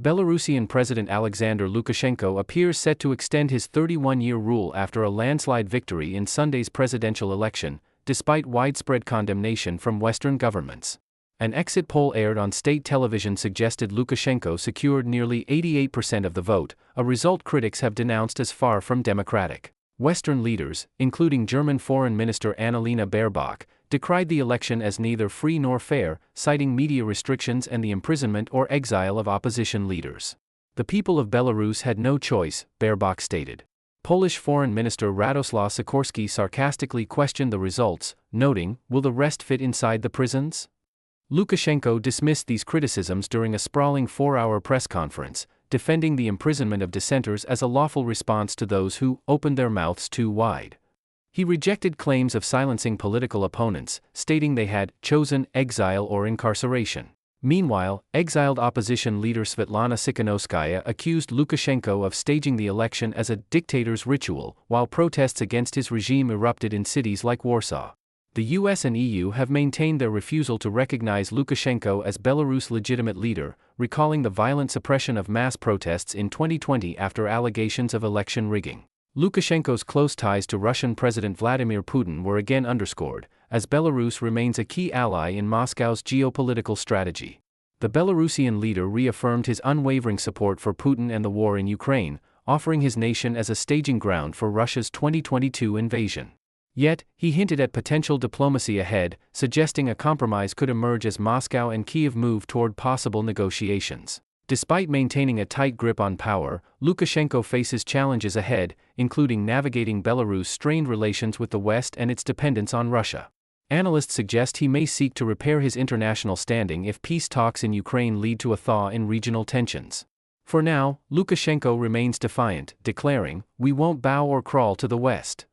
Belarusian President Alexander Lukashenko appears set to extend his 31-year rule after a landslide victory in Sunday's presidential election, despite widespread condemnation from Western governments. An exit poll aired on state television suggested Lukashenko secured nearly 88% of the vote, a result critics have denounced as far from democratic. Western leaders, including German Foreign Minister Annalena Baerbock, decried the election as neither free nor fair, citing media restrictions and the imprisonment or exile of opposition leaders. The people of Belarus had no choice, Baerbock stated. Polish Foreign Minister Radoslaw Sikorski sarcastically questioned the results, noting, "Will the rest fit inside the prisons?" Lukashenko dismissed these criticisms during a sprawling 4-hour press conference, defending the imprisonment of dissenters as a lawful response to those who opened their mouths too wide. He rejected claims of silencing political opponents, stating they had chosen exile or incarceration. Meanwhile, exiled opposition leader Svetlana Tsikhanouskaya accused Lukashenko of staging the election as a dictator's ritual, while protests against his regime erupted in cities like Warsaw. The US and EU have maintained their refusal to recognize Lukashenko as Belarus' legitimate leader, recalling the violent suppression of mass protests in 2020 after allegations of election rigging. Lukashenko's close ties to Russian President Vladimir Putin were again underscored, as Belarus remains a key ally in Moscow's geopolitical strategy. The Belarusian leader reaffirmed his unwavering support for Putin and the war in Ukraine, offering his nation as a staging ground for Russia's 2022 invasion. Yet, he hinted at potential diplomacy ahead, suggesting a compromise could emerge as Moscow and Kyiv move toward possible negotiations. Despite maintaining a tight grip on power, Lukashenko faces challenges ahead, including navigating Belarus' strained relations with the West and its dependence on Russia. Analysts suggest he may seek to repair his international standing if peace talks in Ukraine lead to a thaw in regional tensions. For now, Lukashenko remains defiant, declaring, "We won't bow or crawl to the West."